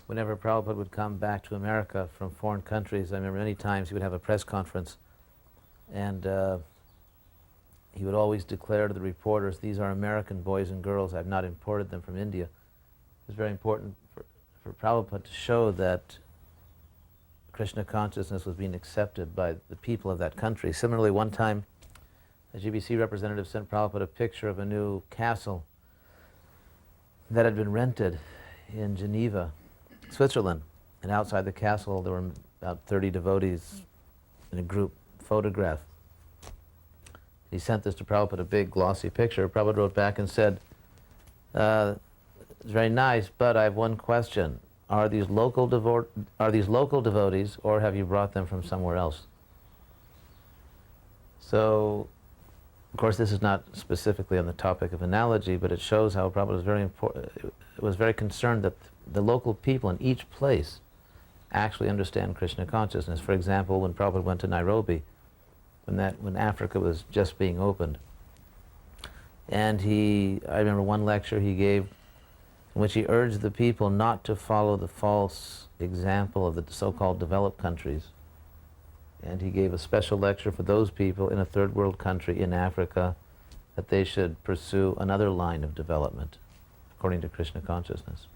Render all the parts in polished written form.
whenever Prabhupada would come back to America from foreign countries, I remember many times he would have a press conference, and he would always declare to the reporters, these are American boys and girls, I've not imported them from India. It was very important for Prabhupada to show that Krishna consciousness was being accepted by the people of that country. Similarly, one time, a GBC representative sent Prabhupada a picture of a new castle that had been rented in Geneva, Switzerland. And outside the castle, there were about 30 devotees in a group photograph. He sent this to Prabhupada, a big glossy picture. Prabhupada wrote back and said, it's very nice, but I have one question. Are these local devotees, or have you brought them from somewhere else? So, of course, this is not specifically on the topic of analogy, but it shows how Prabhupada was very concerned that the local people in each place actually understand Krishna consciousness. For example, when Prabhupada went to Nairobi, when Africa was just being opened, and I remember one lecture he gave in which he urged the people not to follow the false example of the so-called developed countries. And he gave a special lecture for those people in a third world country in Africa that they should pursue another line of development according to Krishna consciousness.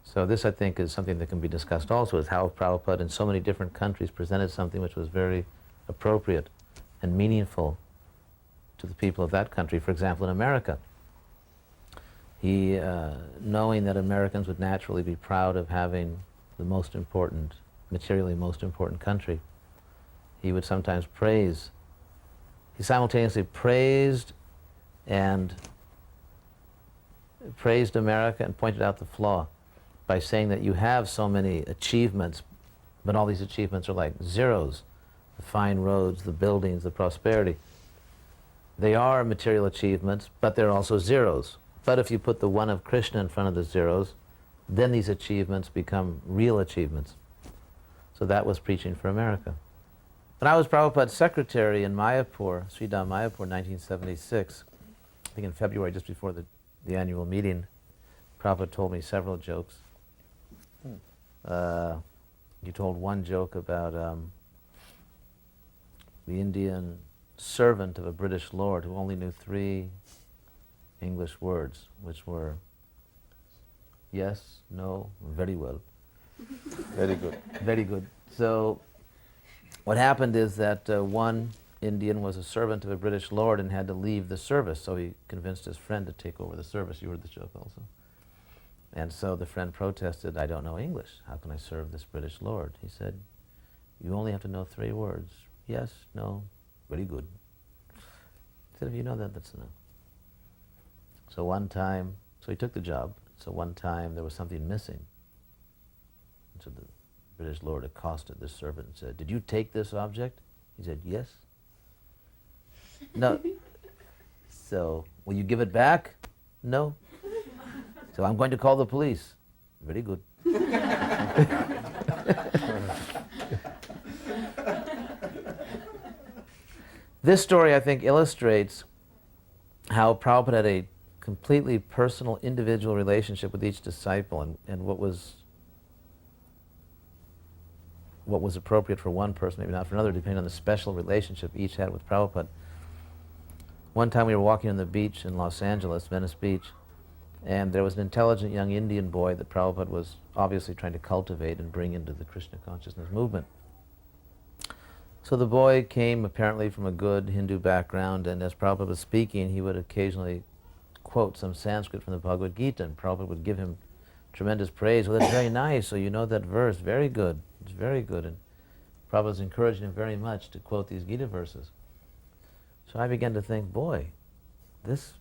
So this, I think, is something that can be discussed also, is how Prabhupada in so many different countries presented something which was very appropriate and meaningful to the people of that country. For example, in America, he, knowing that Americans would naturally be proud of having the most important, materially most important country, he would sometimes praise. He simultaneously praised America and pointed out the flaw by saying that you have so many achievements, but all these achievements are like zeros. The fine roads, the buildings, the prosperity. They are material achievements, but they're also zeros. But if you put the one of Krishna in front of the zeros, then these achievements become real achievements. So that was preaching for America. When I was Prabhupada's secretary in Mayapur, Sridham Mayapur, 1976, I think in February, just before the annual meeting, Prabhupada told me several jokes. He told one joke about the Indian servant of a British lord who only knew 3 English words, which were yes, no, very well. Very good. Very good. So what happened is that one Indian was a servant of a British lord and had to leave the service, so he convinced his friend to take over the service. You heard the joke also. And so the friend protested, I don't know English. How can I serve this British lord? He said, you only have to know 3 words. Yes, no, very good. He said, if you know that, that's enough. So one time, so he took the job. So one time there was something missing. And so the British lord accosted this servant and said, did you take this object? He said, yes. No. So, will you give it back? No. So I'm going to call the police. Very good. This story, I think, illustrates how Prabhupada had a completely personal, individual relationship with each disciple, and what was appropriate for one person, maybe not for another, depending on the special relationship each had with Prabhupada. One time we were walking on the beach in Los Angeles, Venice Beach, and there was an intelligent young Indian boy that Prabhupada was obviously trying to cultivate and bring into the Krishna consciousness movement. So the boy came apparently from a good Hindu background, and as Prabhupada was speaking, he would occasionally quote some Sanskrit from the Bhagavad-gita, and Prabhupada would give him tremendous praise. Well, that's very nice, so you know that verse, very good, it's very good. And Prabhupada was encouraging him very much to quote these Gita verses. So I began to think, boy, this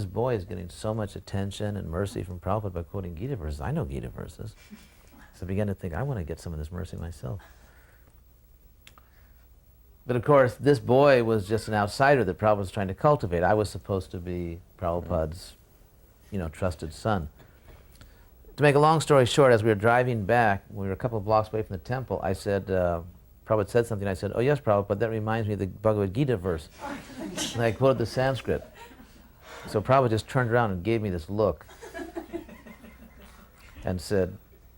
boy is getting so much attention and mercy from Prabhupada by quoting Gita verses. I know Gita verses. So I began to think, I want to get some of this mercy myself. But of course, this boy was just an outsider that Prabhupada was trying to cultivate. I was supposed to be Prabhupada's, trusted son. To make a long story short, as we were driving back, we were a couple of blocks away from the temple, I said, Prabhupada said something, I said, oh yes, Prabhupada, that reminds me of the Bhagavad-gita verse. And I quoted the Sanskrit. So Prabhupada just turned around and gave me this look. and said,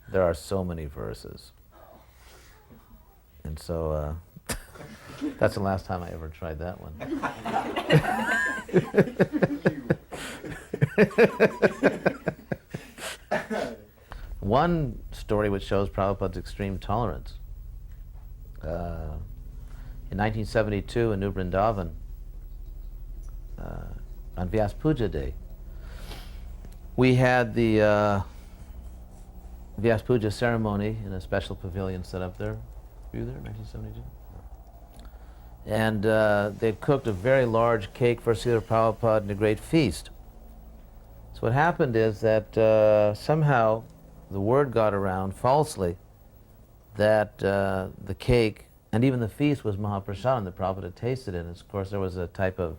"There are so many verses." And so that's the last time I ever tried that one. One story which shows Prabhupada's extreme tolerance. In 1972 in New Vrindavan, on Vyas Puja Day, we had the Vyas Puja ceremony in a special pavilion set up there. Were you there in 1972? And they'd cooked a very large cake for Srila Prabhupada and a great feast. So what happened is that somehow the word got around falsely that the cake and even the feast was Mahaprasadam that Prabhupada had tasted it. And of course there was a type of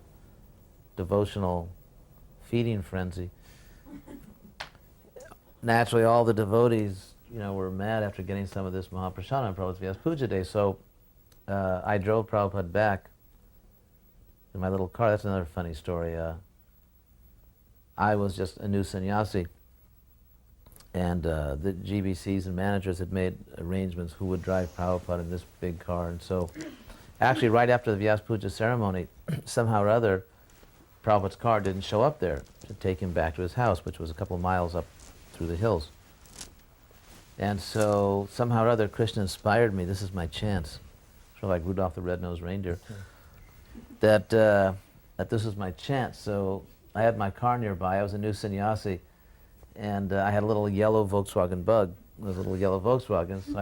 devotional feeding frenzy. Naturally all the devotees, were mad after getting some of this Mahaprasadam on Prabhupada's Vyas Puja Day. So I drove Prabhupada back in my little car. That's another funny story. I was just a new sannyasi, and the GBCs and managers had made arrangements who would drive Prabhupada in this big car. And so actually right after the Vyas Puja ceremony, somehow or other, Prabhupada's car didn't show up there to take him back to his house, which was a couple of miles up through the hills. And so somehow or other Krishna inspired me, this is my chance, sort of like Rudolph the Red-Nosed Reindeer, that this was my chance. So I had my car nearby, I was a new sannyasi, and I had a little yellow Volkswagen Bug. It was a little yellow Volkswagen, so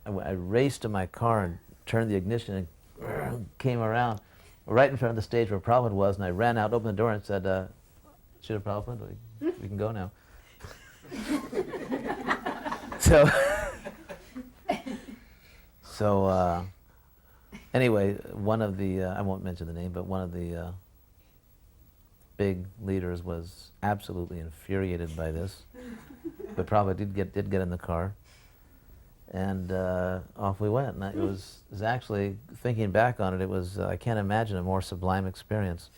I raced to my car and turned the ignition and came around right in front of the stage where Prabhupada was, and I ran out, opened the door and said, Srila Prabhupada, we can go now. So anyway, one of the, I won't mention the name, but one of the big leaders was absolutely infuriated by this. But Prabhupada did get in the car, and off we went. And it was actually, thinking back on it, it was, I can't imagine a more sublime experience.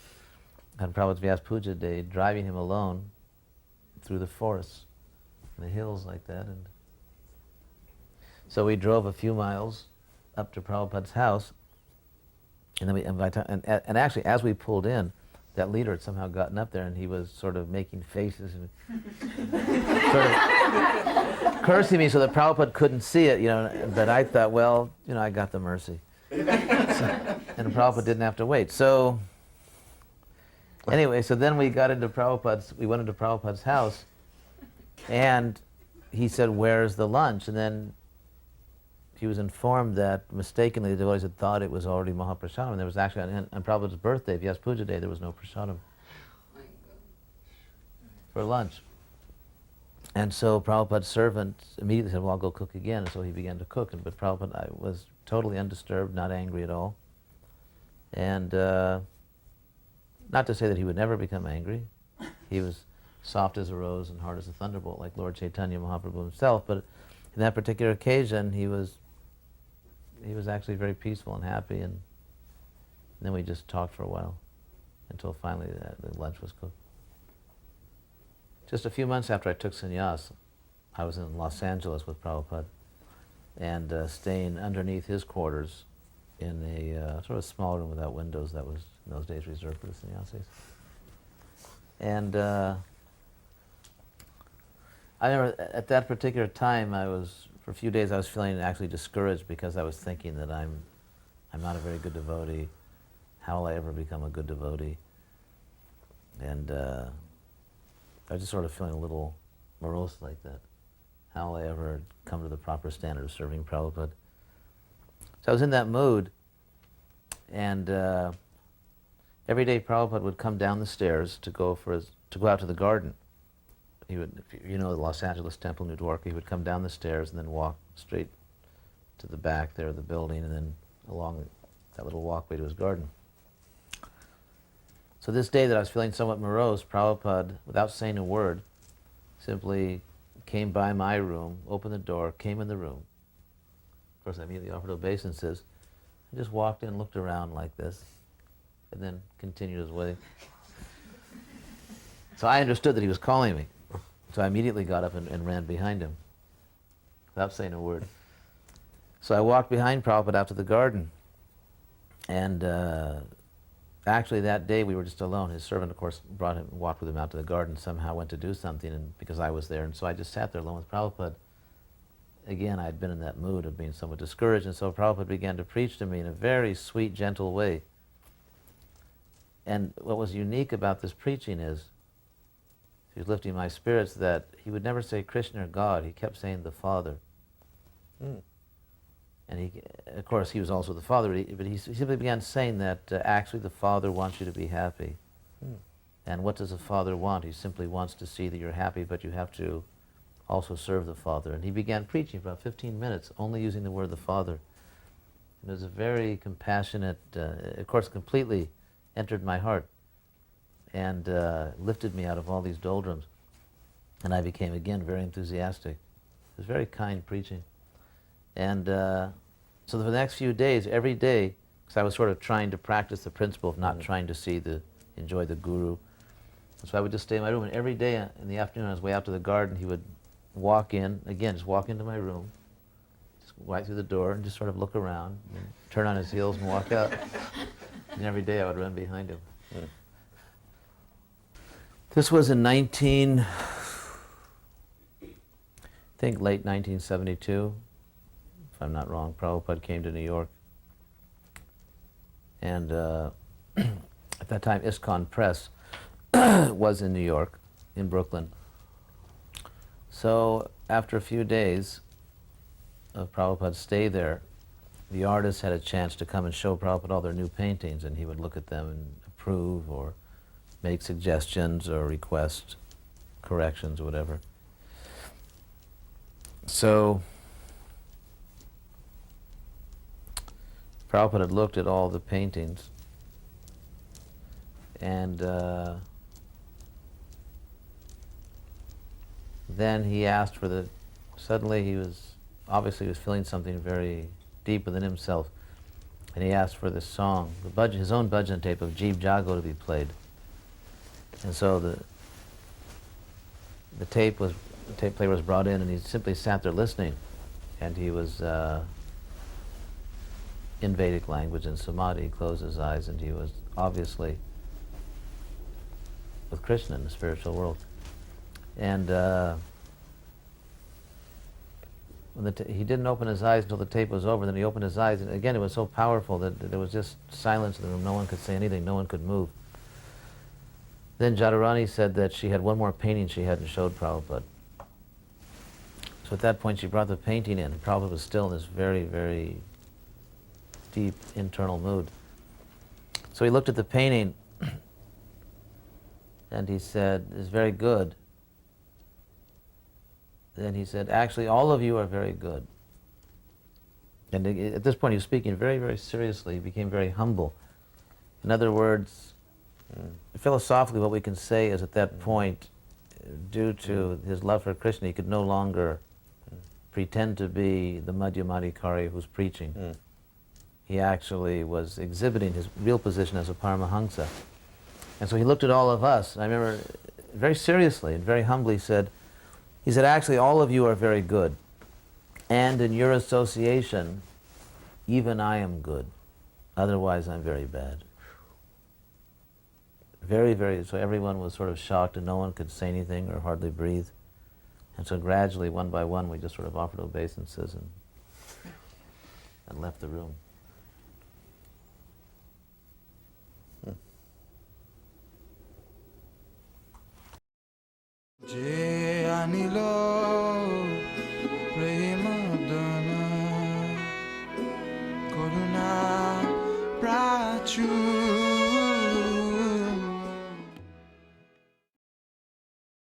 On Prabhupada's Vyas Puja Day, driving him alone through the forests, the hills like that. And so we drove a few miles up to Prabhupada's house, and then and actually as we pulled in, that leader had somehow gotten up there and he was sort of making faces and sort of cursing me so that Prabhupada couldn't see it, but I thought, well, I got the mercy. And Prabhupada didn't have to wait. So anyway, so then we went into Prabhupada's house, and he said, "Where's the lunch?" And then he was informed that mistakenly the devotees had thought it was already Mahaprasadam. And there was actually, on Prabhupada's birthday, Vyas Puja Day, there was no prasadam for lunch. And so Prabhupada's servant immediately said, "Well, I'll go cook again." And so he began to cook. But Prabhupada was totally undisturbed, not angry at all. And not to say that he would never become angry. He was soft as a rose and hard as a thunderbolt, like Lord Chaitanya Mahaprabhu himself. But in that particular occasion, he was actually very peaceful and happy. And then we just talked for a while until finally the lunch was cooked. Just a few months after I took sannyas, I was in Los Angeles with Prabhupada and staying underneath his quarters in a sort of small room without windows that was in those days reserved for the sannyasis. And I remember at that particular time, for a few days I was feeling actually discouraged because I was thinking that I'm not a very good devotee. How will I ever become a good devotee? And I was just sort of feeling a little morose like that. How will I ever come to the proper standard of serving Prabhupada? So I was in that mood, and every day Prabhupada would come down the stairs to go out to the garden. He would, the Los Angeles Temple, New Dwarka, he would come down the stairs and then walk straight to the back there of the building and then along that little walkway to his garden. So this day that I was feeling somewhat morose, Prabhupada, without saying a word, simply came by my room, opened the door, came in the room. Of course, I immediately offered obeisances. He just walked in, looked around like this, and then continued his way. So I understood that he was calling me. So I immediately got up and ran behind him, without saying a word. So I walked behind Prabhupada out to the garden. And actually that day we were just alone. His servant, of course, brought him, walked with him out to the garden, somehow went to do something, and because I was there. And so I just sat there alone with Prabhupada. Again, I had been in that mood of being somewhat discouraged, and so Prabhupada began to preach to me in a very sweet, gentle way. And what was unique about this preaching is, he was lifting my spirits, that he would never say Krishna or God. He kept saying the Father. Mm. And he, of course, he was also the Father, but he simply began saying that actually the Father wants you to be happy. Mm. And what does a father want? He simply wants to see that you're happy, but you have to also serve the Father. And he began preaching for about 15 minutes, only using the word the Father. And it was a very compassionate, of course, completely entered my heart and lifted me out of all these doldrums. And I became, again, very enthusiastic. It was very kind preaching. And so for the next few days, every day, because I was sort of trying to practice the principle of not trying to see enjoy the guru. So I would just stay in my room, and every day in the afternoon on his way out to the garden, he would walk in, again, just walk into my room, just right through the door, and just sort of look around, and turn on his heels and walk out. And every day I would run behind him. Mm. This was in I think late 1972, if I'm not wrong. Prabhupada came to New York. And at that time, ISKCON Press was in New York, in Brooklyn. So after a few days of Prabhupada's stay there, the artists had a chance to come and show Prabhupada all their new paintings, and he would look at them and approve or make suggestions or request corrections or whatever. So Prabhupada had looked at all the paintings, and then he asked for suddenly he was feeling something very deep within himself, and he asked for this song, his own bhajan tape of Jeev Jago to be played. And so the tape player was brought in, and he simply sat there listening, and he was in Vedic language in samadhi. He closed his eyes, and he was obviously with Krishna in the spiritual world. And he didn't open his eyes until the tape was over. Then he opened his eyes, and again it was so powerful that there was just silence in the room. No one could say anything. No one could move. Then Jadharani said that she had one more painting she hadn't showed Prabhupada. So at that point she brought the painting in, and Prabhupada was still in this very, very deep internal mood. So he looked at the painting and he said, "It's very good." Then he said, "Actually, all of you are very good." And at this point he was speaking very, very seriously. He became very humble. In other words, philosophically what we can say is at that point, due to his love for Krishna, he could no longer pretend to be the Madhyamadikari who's preaching. He actually was exhibiting his real position as a paramahamsa. And so he looked at all of us, and I remember very seriously and very humbly he said, "Actually, all of you are very good. And in your association, even I am good. Otherwise, I'm very bad." Very, very, so everyone was sort of shocked, and no one could say anything or hardly breathe. And so gradually, one by one, we just sort of offered obeisances and left the room. Je anilo premadana Karuna prachu